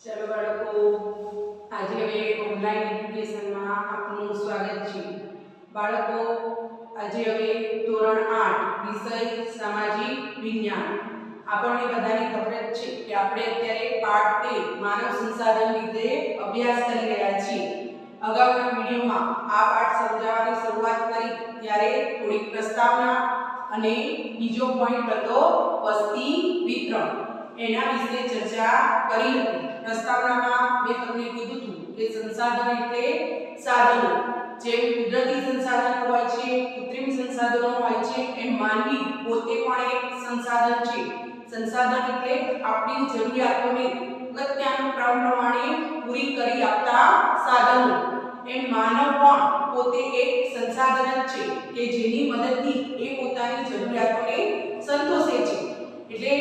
चलो बाळको आज હવે ઓનલાઈન એજ્યુકેશનમાં આપનું સ્વાગત છે। બાળકો આજે હવે ધોરણ 8 વિષય સામાજિક વિજ્ઞાન આપણને બધાને ખબર જ છે કે આપણે અત્યારે પાઠ 13 માનવ સંસાધન વિશે અભ્યાસ કરી રહ્યા છીએ। અગાઉના વિડિયોમાં આ પાઠ સમજાવવાની શરૂઆત કરી ત્યારે થોડી પ્રસ્તાવના અને બીજો પોઈન્ટ હતો વસ્તી વિતરણ એના વિશે ચર્ચા કરી હતી। प्रस्तावनाમાં મેં તમને કીધું હતું કે સંસાધન એટલે સાધનો જેમ કુદરતી સંસાધનો હોય છે કૃત્રિમ સંસાધનો હોય છે એમ માનવી પોતે પણ એક સંસાધન છે। સંસાધન એટલે આપણી જરૂરિયાતોને અગત્યના પ્રમાણે પૂરી કરી આપતા સાધનો એમ માનવ પણ પોતે એક સંસાધન જ છે કે જેની મદદથી એ પોતાની જરૂરિયાતોને સંતોષે છે। એટલે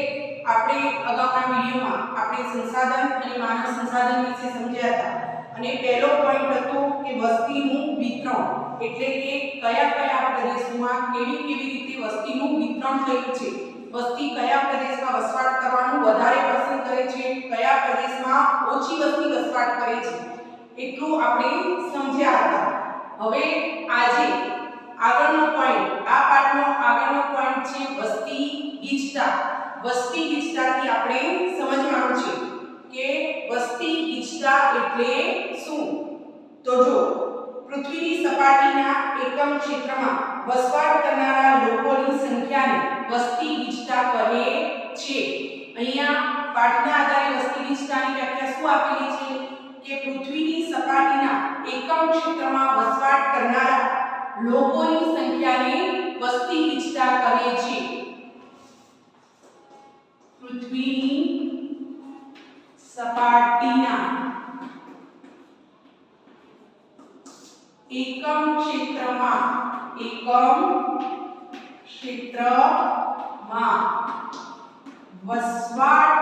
આપણે અગાઉના વિડિયોમાં આપણે સંસાધન અને માનવ સંસાધન વિશે સમજ્યા હતા અને પહેલો પોઈન્ટ હતો કે વસ્તીનું વિતરણ એટલે કે કયા કયા પ્રદેશોમાં કેવી રીતે વસ્તીનું વિતરણ થયું છે, વસ્તી કયા પ્રદેશમાં વસવાટ કરવાનું વધારે પસંદ કરે છે, કયા પ્રદેશમાં ઓછી વસ્તી વસવાટ કરે છે એટલું આપણે સમજ્યા હતા। હવે આજે આગળનો પોઈન્ટ આ પાઠનો આગળનો પોઈન્ટ છે વસ્તી ગીચતા। वस्ती गीचता થી આપણે સમજવાનું છે કે વસ્તી ગીચતા એટલે શું। તો જો પૃથ્વીની સપાટીના એકમ ક્ષેત્રમાં વસવાટ કરનારા લોકોની સંખ્યાને વસ્તી ગીચતા કહે છે। અહીંયા પાઠના આધારે વસ્તી ગીચતાની વ્યાખ્યા શું આપેલી છે કે પૃથ્વીની સપાટીના એકમ ક્ષેત્રમાં વસવાટ કરનારા લોકોની સંખ્યાને વસ્તી ગીચતા કહે છે। पृथ्वीनी सपाटीना एकम क्षेत्रमा वसवाट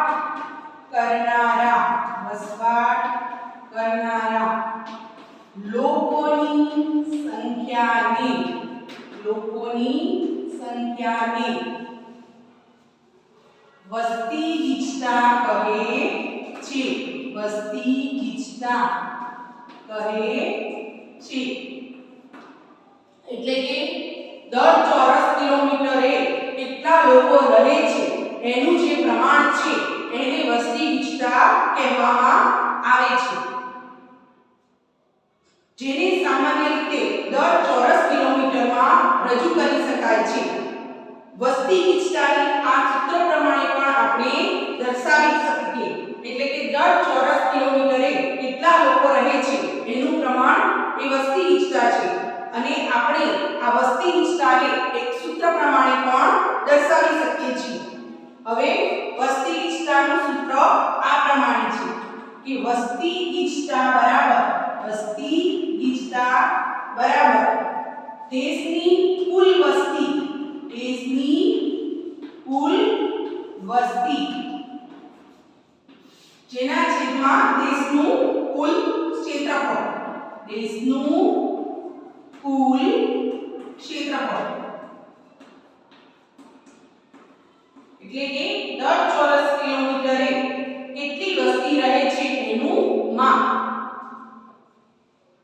करनारा लोकोनी संख्याने वस्ती गीचता कहे छे। वस्ती गीचता कहे छे એટલે કે દર ચોરસ કિલોમીટરે કેટલા લોકો રહે છે એનું જે પ્રમાણ છે એને વસ્તી ગીચતા કહેવામાં આવે છે, જેને સામાન્ય રીતે દર ચોરસ કિલોમીટરમાં રજૂ કરી શકાય છે। वस्ती गीचतानी आ सूत्र प्रमाणे पण આપણે દર્શાવી શકીએ એટલે કે દર ચોરસ કિલોમીટરે કેટલા લોકો રહે છે એનું પ્રમાણ એ વસ્તી ગીચતા છે અને આપણે આ વસ્તી ગીચતાને એક સૂત્ર પ્રમાણે પણ દર્શાવી શકીએ છીએ। હવે વસ્તી ગીચતાનું સૂત્ર આ પ્રમાણે છે કે વસ્તી ગીચતા બરાબર દેશની કુલ वस्ती जेना छेदमां देशनु कुल क्षेत्रफळ એટલે કે દર ચોરસ કિલોમીટરે કેટલી વસ્તી રહે છે એનું માપ।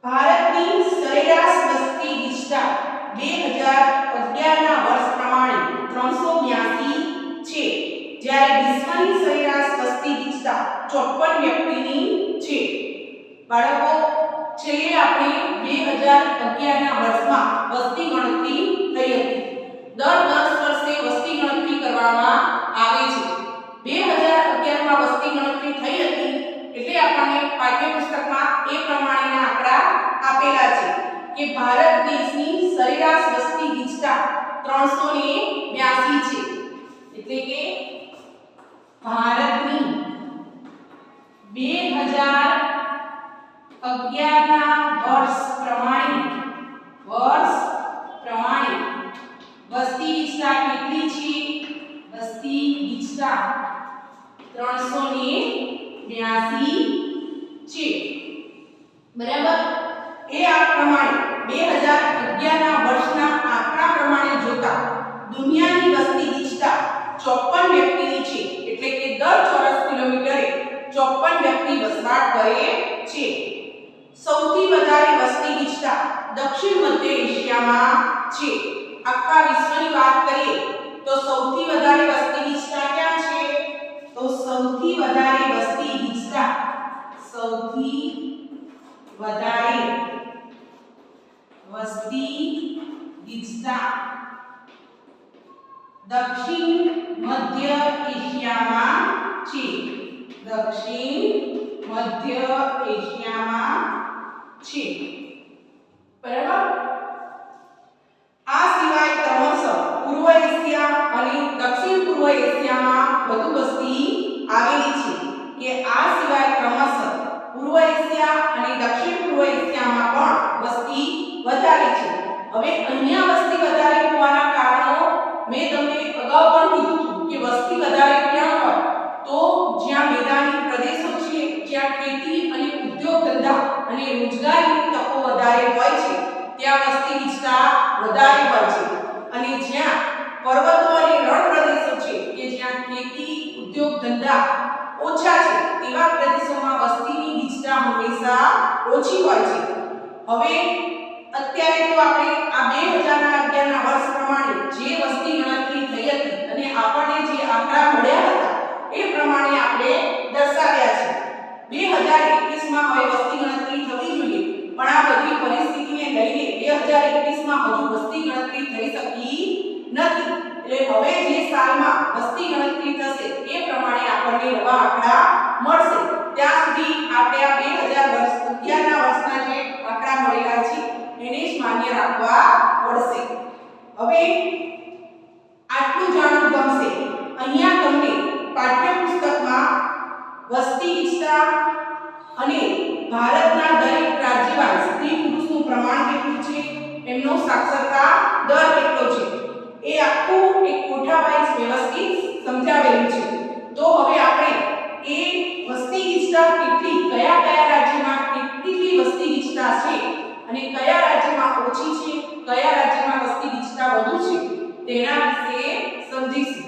ભારતની સરેરાશ વસ્તી ગીચતા 2011 ના વર્ષ પ્રમાણે 382 છે, જ્યારે વિશ્વની સરેરાશ વસ્તી ગીચતા 54 વ્યક્તિની છે। બાળકો છેલ્લે આપણે 2011 ના વર્ષમાં વસ્તી ગણતરી થઈ હતી। દર 10 વર્ષે વસ્તી ગણતરી કરવામાં આવે છે। 2011 માં વસ્તી ગણતરી થઈ હતી એટલે આપણને પાઠ્યપુસ્તકમાં એ પ્રમાણેના આંકડા આપેલા છે કે ભારત દેશની સરેરાશ વસ્તી ગીચતા 382 છે। એટલે કે ભારતની 2011 ના વર્ષ પ્રમાણે વસ્તી ગીચતા કેટલી છે? વસ્તી ગીચતા 382 છે, બરાબર। એ આ પ્રમાણે 2011 ના વર્ષના આંકડા પ્રમાણે જોતા દુનિયાની વસ્તી ગીચતા 54 વ્યક્તિની છે એટલે કે દર ચોરસ કિલોમીટરે 54 વ્યક્તિ કરે છે. સૌથી વધારે વસ્તી ગીચતા દક્ષિણ મધ્ય એશિયામાં છે. આખા વિશ્વની વાત કરીએ તો સૌથી વધારે વસ્તી ગીચતા ક્યાં છે? તો સૌથી વધારે વસ્તી ગીચતા દક્ષિણ મધ્ય એશિયામાં છે. બરાબર. આ સિવાય ક્રમશઃ પૂર્વ એશિયા અને દક્ષિણ પૂર્વ એશિયામાં વધુ વસ્તી આવેલી છે. કે આ સિવાય ક્રમશઃ પૂર્વ એશિયા અને દક્ષિણ પૂર્વ એશિયામાં પણ વસ્તી વધારે છે. હવે અહીંયા વસ્તી વધારે હોવાના કારણો મેં તમને અગાઉ પણ કીધું હતું કે વસ્તી વધારે ક્યાં હોય? તો જ્યાં મેદાની પ્રદેશો છે, જ્યાં ખેતી અને ઉદ્યોગ ધંધા અને રોજગારીની તકો વધારે હોય છે, ત્યાં વસ્તી ગીચતા વધારે હોય છે. અને જ્યાં પર્વતો અને રણ પ્રદેશો છે કે જ્યાં ખેતી ઉદ્યોગ ધંધા ઓછા છે, તેવા પ્રદેશોમાં વસ્તીની ગીચતા હંમેશા ઓછી હોય છે. હવે અત્યારે તો આપણે આ 2011 ના વર્ષ પ્રમાણે જે વસ્તી ગણતરી થઈ હતી અને આપણને જે આંકડા મળ્યા હતા એ પ્રમાણે આપણે દર્શાવ્યા છે. 2021 માં હવે વસ્તી ગણતરી થવી જોઈએ, પણ આ બધી પરિસ્થિતિને લઈને 2021 માં હજુ વસ્તી ગણતરી થઈ શકી નથી. એટલે હવે જે સાલમાં વસ્તી ગણતરી થશે એ પ્રમાણે આપણને નવા આંકડા મળશે. ત્યાં સુધી આપણે આ 2011 ના વર્ષના જે આંકડા મળેલા છે એને જ માન્ય રાખવા પડશે. હવે આટલું જાણવું ગમશે. અહીંયા તમને પાઠ્યપુસ્તકમાં વસ્તી ગીચતા અને ભારતના દરેક રાજ્યમાં સ્ત્રી પુરુષનું પ્રમાણ કેટલું છે, એમનો સાક્ષરતા દર કેટલો છે, એ આખું એક કોઠા વાઇઝ વ્યવસ્થિત સમજાવેલું છે. તો હવે આપણે એ વસ્તી ગીચતા કેટલી કયા રાજ્યમાં કેટલી વસ્તી ગીચતા છે અને કયા રાજ્યમાં ઓછી છે, કયા રાજ્યમાં વસ્તી ગીચતા વધુ છે તેના વિશે સમજીશું.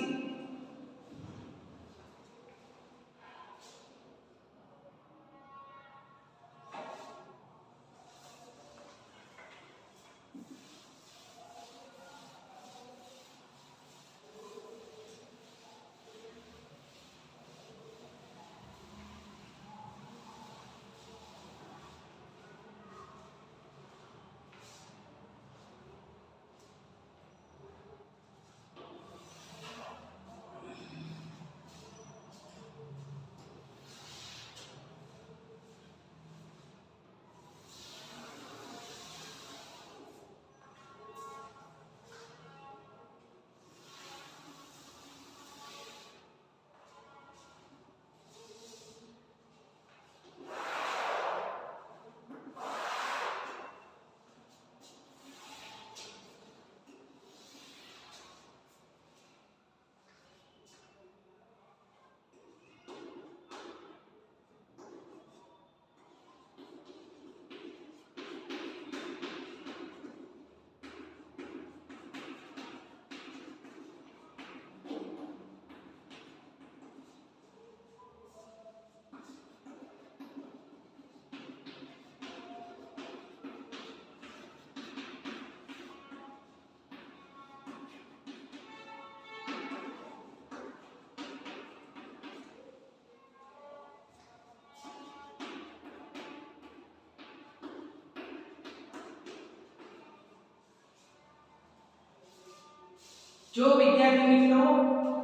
જો વિદ્યાર્થી મિત્રો,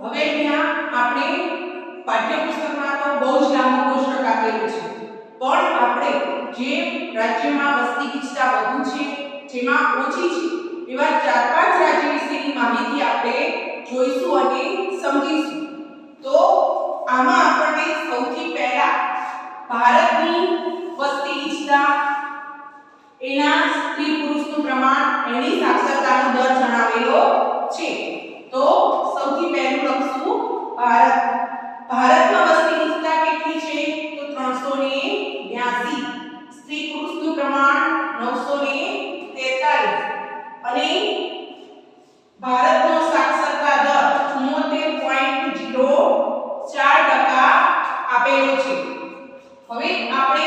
હવે અહીંયા આપણે પાઠ્યપુસ્તકમાં તો બહુ જ લાંબુ કોષ્ટક આપેલું છે, પણ આપણે જે રાજ્યમાં વસ્તી ગીચતા વધુ છે, જેમાં ઓછી છે, એવા 4-5 રાજ્ય વિશેની માહિતી આપણે જોઈશું અને સમજીશું. તો આમાં આપણને સૌથી પહેલા ભારતની વસ્તી ગીચતા, એના સ્ત્રી પુરુષનું પ્રમાણ, એની સાક્ષરતાનો દર જણાવેલો છે. તો સૌથી પહેલું લખશું ભારત. ભારતમાં વસ્તી ગીચતા કેટલી છે? તો 382. સ્ત્રી પુરુષનું પ્રમાણ 943 અને ભારતનો સાક્ષરતા દર 74.04% આપેલો છે. હવે આપણે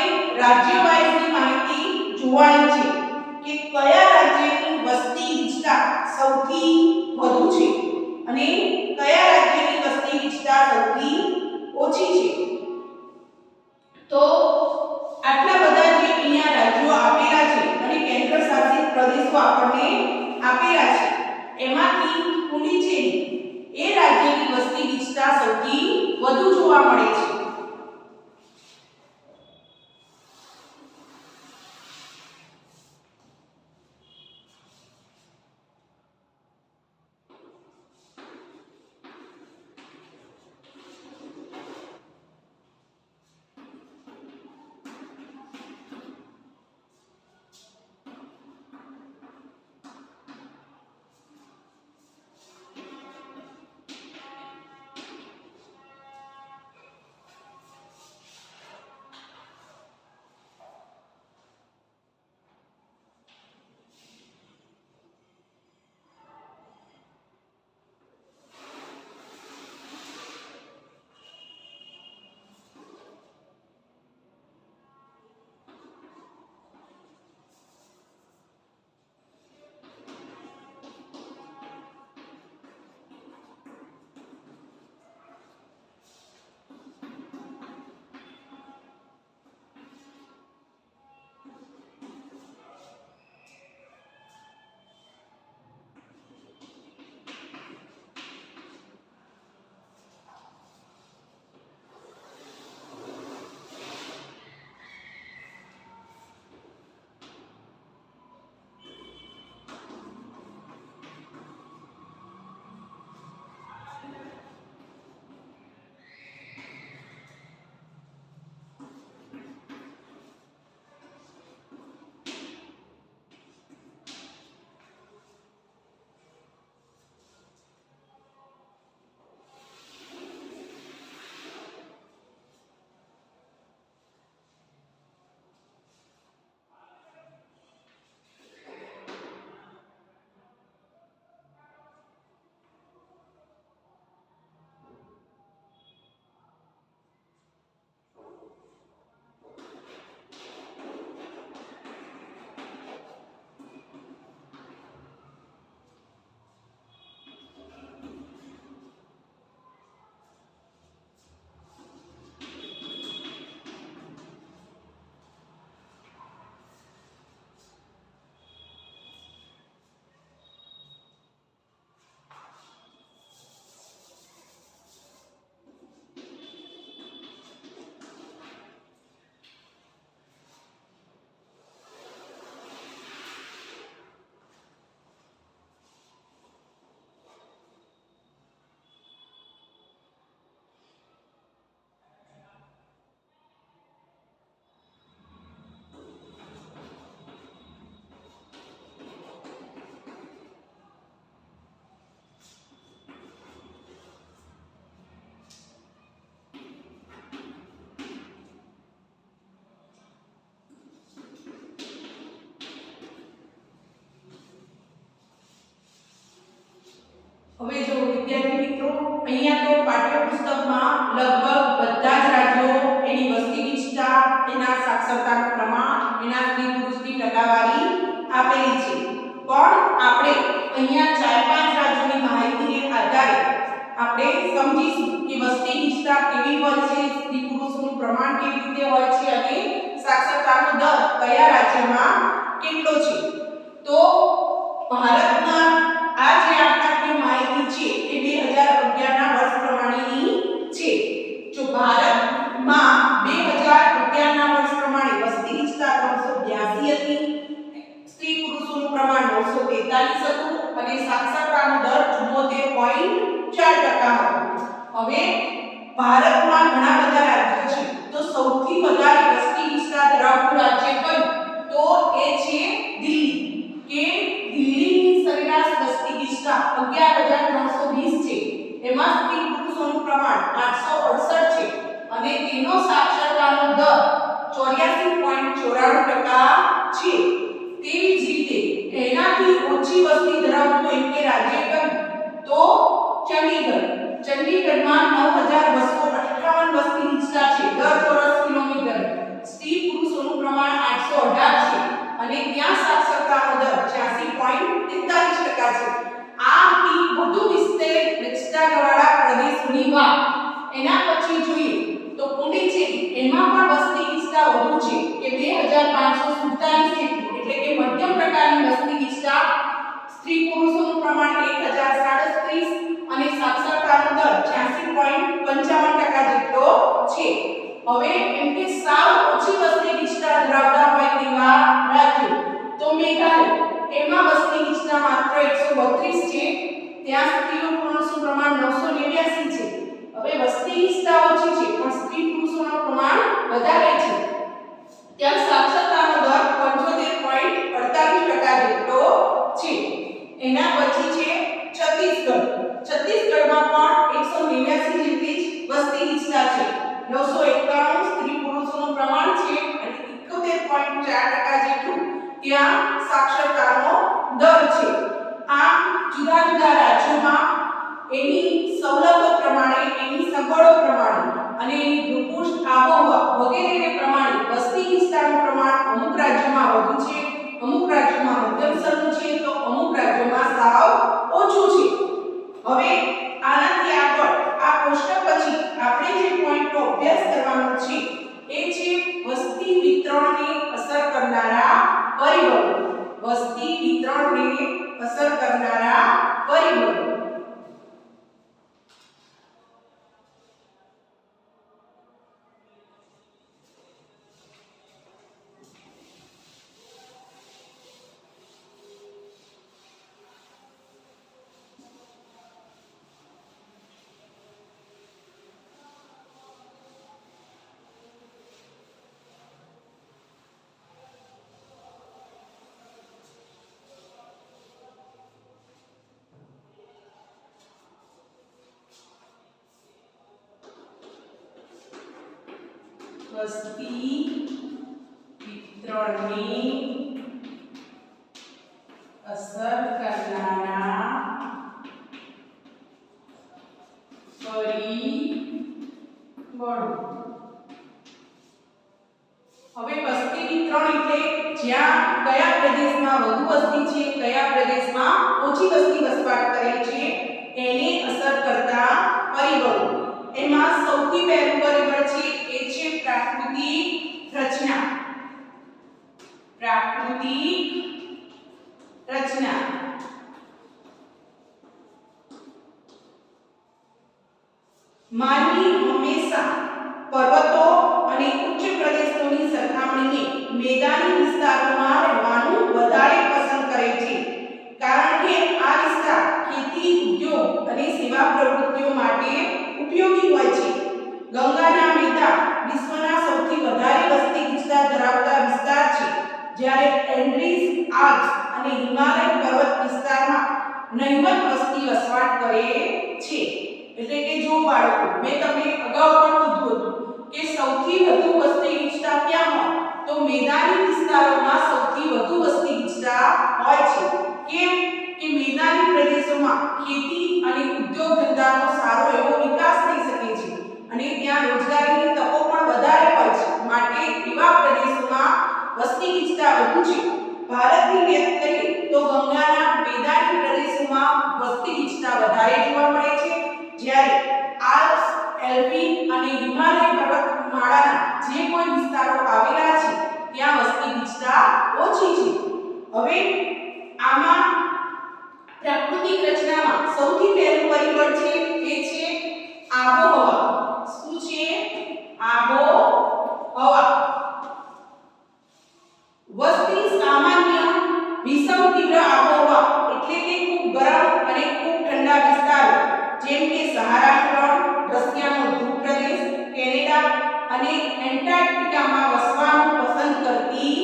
હવે જો વિદ્યાર્થી મિત્રો અહીંયા તો પાઠ્યપુસ્તકમાં લગભગ બધા જ રાજ્યો એની વસ્તી ગીચતા, એના સાક્ષરતાનું પ્રમાણ, એના સ્ત્રી પુરુષની ટકાવારી આપેલી છે, પણ આપણે અહીંયા 4-5 રાજ્યોની માહિતીને આધારે આપણે સમજીશું કે વસ્તી ગીચતા કેવી હોય છે, સ્ત્રી પુરુષોનું પ્રમાણ કેવી રીતે હોય છે અને સાક્ષરતાનો દર કયા રાજ્યમાં કેટલો છે. તો ભારતમાં આ જે આંકડાકીય માહિતી છે એ 2011 ના વર્ષ પ્રમાણેની છે. જો ભારતમાં 2011 ના વર્ષ પ્રમાણે વસ્તી ગીચતા 382 હતી, સ્ત્રી પુરુષોનું પ્રમાણ 943 હતું અને સાક્ષરતાનો દર 74.4% હતો. હવે ભારતમાં ઘણા બધા રાજ્યો છે, તો સૌથી વધારે વસ્તી ગીચતા ધરાવતું રાજ્ય કયું? તો એ છે દિલ્હી. કે દિલ્હીની સરેરાશ વસ્તી ગીચતા 11320 છે. એમાં સ્ત્રી પુરુષોનું પ્રમાણ 868 છે અને તેનો સાક્ષરતાનો દર 84.94% છે. તેવી જ રીતે એનાથી ઓછી વસ્તી ધરાવતું એક કે રાજ્ય કયું? તો ચંડીગઢ. ચંડીગઢમાં 9258 વસ્તી ગીચતા છે દર ચોરસ કિલોમીટર. સ્ત્રી પુરુષોનું પ્રમાણ 818 છે અને ત્યાં સાક્ષરતાનો દર 86.43% છે. આ હતી વધુ વિસ્તારવાળા પ્રદેશોની વાત. એના પછી જોઈએ તો પુડુચેરી, એમાં પણ વસ્તી ગીચતા વધુ છે કે 2547 જેટલી, એટલે કે મધ્યમ પ્રકારની વસ્તી ગીચતા. સ્ત્રી પુરુષોનું પ્રમાણ 1037 અને સાક્ષરતાનો દર 86.55% જેટલો છે. હવે એમ કે સાવ ઓછી વસ્તી ગીચતા ધરાવતા હોય તેવા રાજ્યો, તો મેઘાલય, એમાં વસ્તી ગીચતા માત્ર 132 છે, ત્યાં સ્ત્રીઓ પુરુષોનું પ્રમાણ 989 છે. હવે વસ્તી ગીચતા ઓછી છે પણ સ્ત્રી પુરુષોનું પ્રમાણ વધારે છે, ત્યાં સાક્ષરતાનો દર 75.48% જેટલો છે. એના પછી છે છત્તીસગઢ. છત્તીસગઢમાં પણ 189 જેટલી વસ્તી ગીચતા છે, 991 સ્ત્રી પુરુષોનું પ્રમાણ છે અને 71.4% જેટલું ત્યાં સાક્ષરતાનો દર છે. આમ જુદા જુદા રાજ્યોમાં એની સવલતો પ્રમાણે, એની સગવડો પ્રમાણે અને એની ભૂપૃષ્ઠ આબોહવા વગેરેને પ્રમાણે વસ્તી ગીચતાનું પ્રમાણ અમુક રાજ્યોમાં વધુ છે, અમુક રાજ્યોમાં મધ્યમ સ્તરનું છે, તો અમુક રાજ્યોમાં સાવ ઓછું છે. હવે આનાથી આગળ આ કોષ્ટક પછી આપણે જે પોઈન્ટનો અભ્યાસ કરવાનો છે એ છે વસ્તી વિતરણને અસર કરનારા પરિબળો. વસ્તી વિતરણને અસર કરનારા પરિબળો. વસ્તી વિતરણને અસર કરનારા પરિબળો. હવે વસ્તી વિતરણ એટલે જ્યાં કયા પ્રદેશમાં વધુ વસ્તી છે, કયા પ્રદેશમાં ઓછી વસ્તી વસવાટ કરે છે એને અસર કરતા પરિબળો. એમાં સૌથી પહેલું પરિબળ છે એ છે પ્રાકૃતિક રચના. પ્રાકૃતિક રચના. માનવી હંમેશા પર્વતો અને ઉચ્ચ પ્રદેશોની સરખામણીએ મેદાની વિસ્તારોમાં રહેવાનું વધારે પસંદ કરે છે, કારણ કે આ વિસ્તાર ખેતી, ઉદ્યોગ અને સેવા પ્રવૃત્તિઓ માટે ઉપયોગી હોય છે. ગંગાના મેદાન વિશ્વના સૌથી વધારે વસ્તી ગીચતા ધરાવતા વિસ્તાર છે, જ્યારે એન્ડ્રીઝ આલ્પ્સ અને હિમાલય પર્વત વિસ્તારમાં નહિવત વસ્તી વસવાટ કરે છે. એટલે કે જો બાળકો, મેં તમને અગાઉ પણ કીધું હતું કે સૌથી વધુ વસ્તી ગીચતા ક્યાં હોય? તો મેદાની વિસ્તારોમાં સૌથી વધુ વસ્તી ગીચતા હોય છે. કેમ? કે મેદાની પ્રદેશોમાં ખેતી ભારતની વાત કરીએ તો ગંગાના મેદાની પ્રદેશોમાં વસ્તી ગીચતા વધારે જોવા મળે છે, જ્યારે આલ્પ્સ, એલ્પી અને હિમાલય પર્વતમાળાના જે કોઈ વિસ્તારો આવેલા છે ત્યાં વસ્તી ગીચતા ઓછી છે. હવે આમાં પ્રાકૃતિક રચનામાં સૌથી પહેલું પરિબળ છે એ છે આબોહવા. શું છે? આબોહવા. વસ્તી સામાન્ય વિષમ તીવ્ર આબોહવા એટલે કે ખૂબ ગરમ અને ખૂબ ઠંડા વિસ્તારો જેમ કે સહારાનું રણ, રશિયાનો ધ્રુવ પ્રદેશ, કેનેડા અને એન્ટાર્કટિકામાં વસવાનું પસંદ કરતી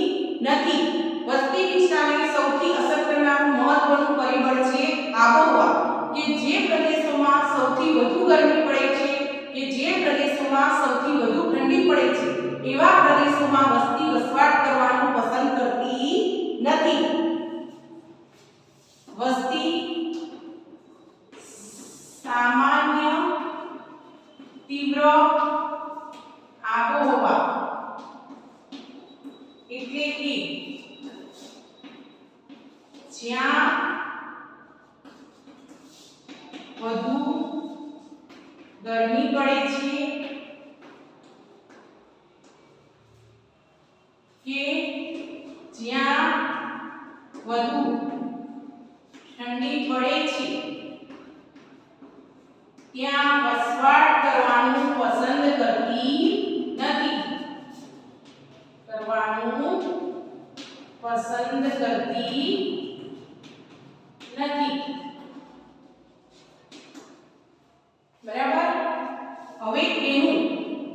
નથી. વસ્તી ગીચતાને સૌથી અસર કરનારું મહત્વનું પરિબળ છે આબોહવા, કે જે પ્રદેશોમાં સૌથી વધુ ગરમી પડે છે કે જે પ્રદેશોમાં સૌથી વધુ ઠંડી પડે છે એવા પ્રદેશોમાં વસ્તી વસવાટ કરવાનું પસંદ કરતી નથી. વસ્તી સામાન્ય તીવ્ર આબોહવા એટલે કે જ્યાં વધુ ગરમી પડે છે કે જ્યાં વધુ ઠંડી પડે છે ત્યાં વસવાટ કરવાનું પસંદ કરતી નથી. બરાબર. હવે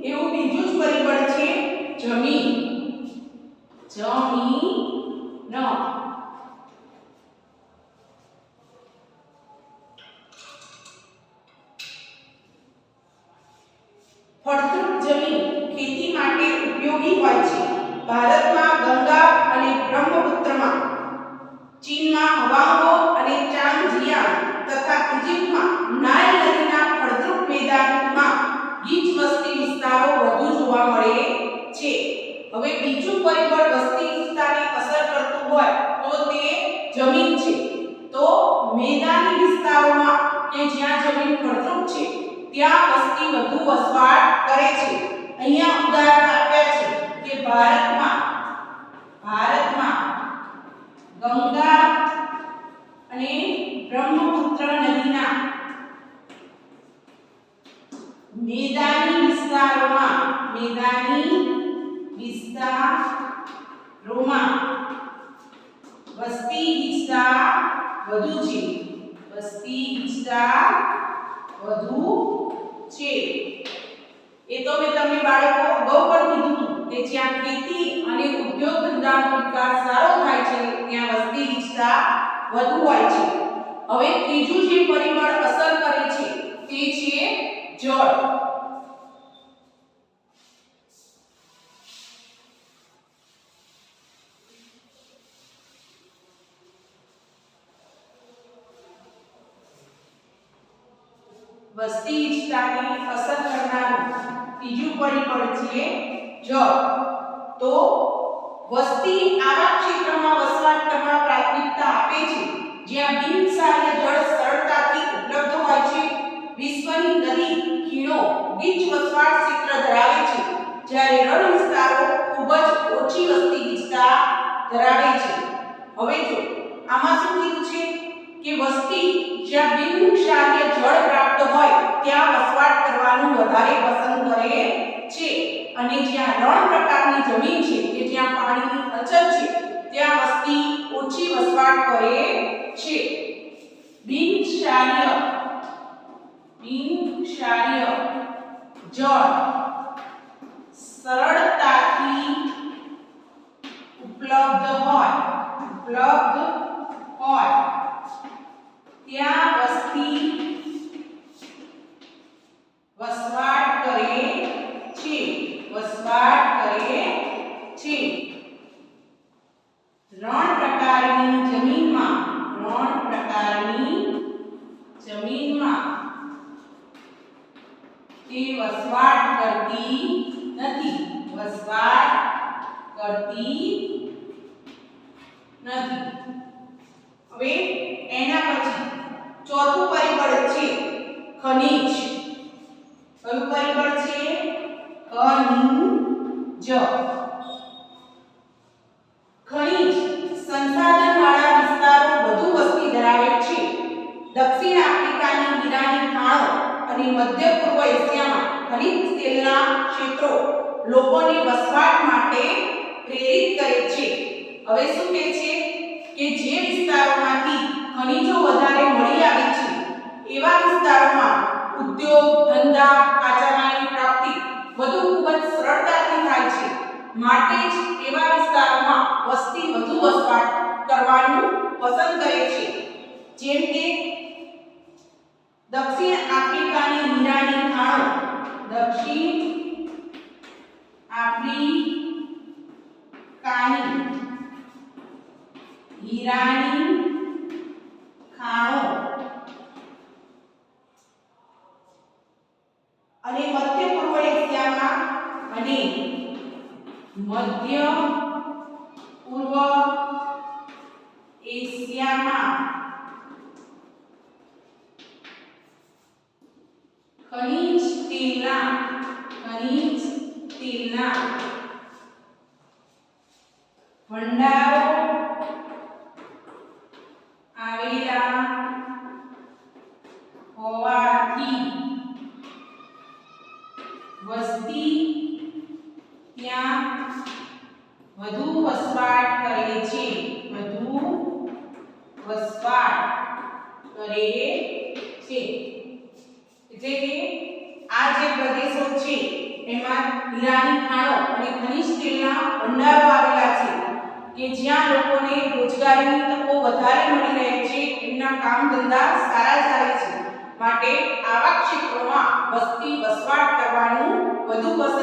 એવું બીજું જ પરિબળ છે જમીન. ફળદ્રુપ જમીન ખેતી માટે ઉપયોગી હોય છે. ભારતમાં ગંગા અને બ્રહ્મપુત્રમાં, ચીનમાં હવાંગો અને ચાંગજિયાંગ તથા ઇજિપ્તમાં નાઇલ નદીના ફળદ્રુપ મેદાનમાં ગીચ વસ્તી વિસ્તારો વધુ જોવા મળે છે. હવે બીજું પરિબળ વસ્તી વિસ્તારને અસર કરતું હોય તો તે જમીન છે. તો મેદાની વિસ્તારોમાં કે જ્યાં જમીન ફળદ્રુપ છે ત્યાં વસ્તી વધુ વસવાટ કરે છે. અહીંયા ઉદાહરણ આપ્યા છે કે ભારતમાં ગંગા અને બ્રહ્મપુત્ર નદીના મેદાની વિસ્તારોમાં વસ્તી ગીચતા વધુ છે. એ તો મેં તમને બાળકો અગાઉ પણ કીધું હતું કે જ્યાં ખેતી અને ઉદ્યોગ ધંધાનો વિકાસ સારો થાય છે ત્યાં વસ્તી ગીચતા વધુ હોય છે. હવે ત્રીજું જે પરિબળ અસર કરે છે તે છે જળ. વસ્તી ગીચતાને અસર કરનારું ત્રીજું પરિબળ છે જળ. તો વસ્તી આવા ક્ષેત્રમાં વસવાટ કરવા પ્રાથમિકતા આપે છે જ્યાં બિનક્ષારીય જળ સરળતાથી ઉપલબ્ધ હોય છે. વિશ્વની નદી ખીણો ગીચ વસવાટ ક્ષેત્ર ધરાવે છે, જ્યારે રણ વિસ્તારો ખૂબ જ ઓછી વસ્તી ગીચતા ધરાવે છે. હવે જો આમાં શું કીધું છે કે વસ્તી જ્યાં બિનક્ષારીય જળ પ્રાપ્ત હોય ત્યાં વસવાટ કરવાનું વધારે પસંદ કરે છે, અને જ્યાં રણ પ્રકારની જમીન છે કે જ્યાં પાણીની અછત છે ત્યાં વસ્તી ઓછી વસવાટ કરે છે. બિનક્ષારીય જળ સરળતાથી ઉપલબ્ધ હોય ત્યાં વસ્તી વસવાટ કરે છે. રણ પ્રકારની જમીનમાં તે વસવાટ કરતી નથી. નથી. હવે એના પછી ચોથું પરિબળ છે ખનિજ. કયું પરિબળ છે? ખનિજ. ખનિજ સંસાધનવાળા વિસ્તારો વધુ વસ્તી ધરાવે છે. દક્ષિણ આફ્રિકાની હીરાની ખાણો અને મધ્ય પૂર્વ એશિયામાં ખનિજ તેલના ક્ષેત્રો લોકોની વસવાટ માટે પ્રેરિત કરે છે. હવે શું કહે છે કે જે વિસ્તારોમાંથી ખનિજો વધારે મળી આવે છે એવા વિસ્તારોમાં ઉદ્યોગ ધંધા કાચા માલની પ્રાપ્તિ વધુ ખૂબ જ સરળતાથી થાય છે. માટે જ એવા વિસ્તારોમાં વસ્તી વધુ વસવાટ કરવાનું પસંદ કરે છે. જેમ કે દક્ષિણ આફ્રિકાની હીરાની ખાણો. દક્ષિણ આફ્રિકાની હીરાની ખાણો અને મધ્ય પૂર્વ એશિયામાં ખનિજ તેલના ભંડારો આવેલા હોવાથી વસ્તી ત્યાં વધુ વસવાટ કરે છે. એટલે કે આ જે પ્રદેશો છે એમાં હીરાની ખાણો અને ખનિજ તેલના ભંડારો આવેલા છે કે જ્યાં લોકોને રોજગારીની તકો વધારે મળી રહે છે. એમના કામ ધંધા સારા ચાલે છે. માટે આવા ક્ષેત્રોમાં વસ્તી વસવાટ કરવાનું વધુ પસંદ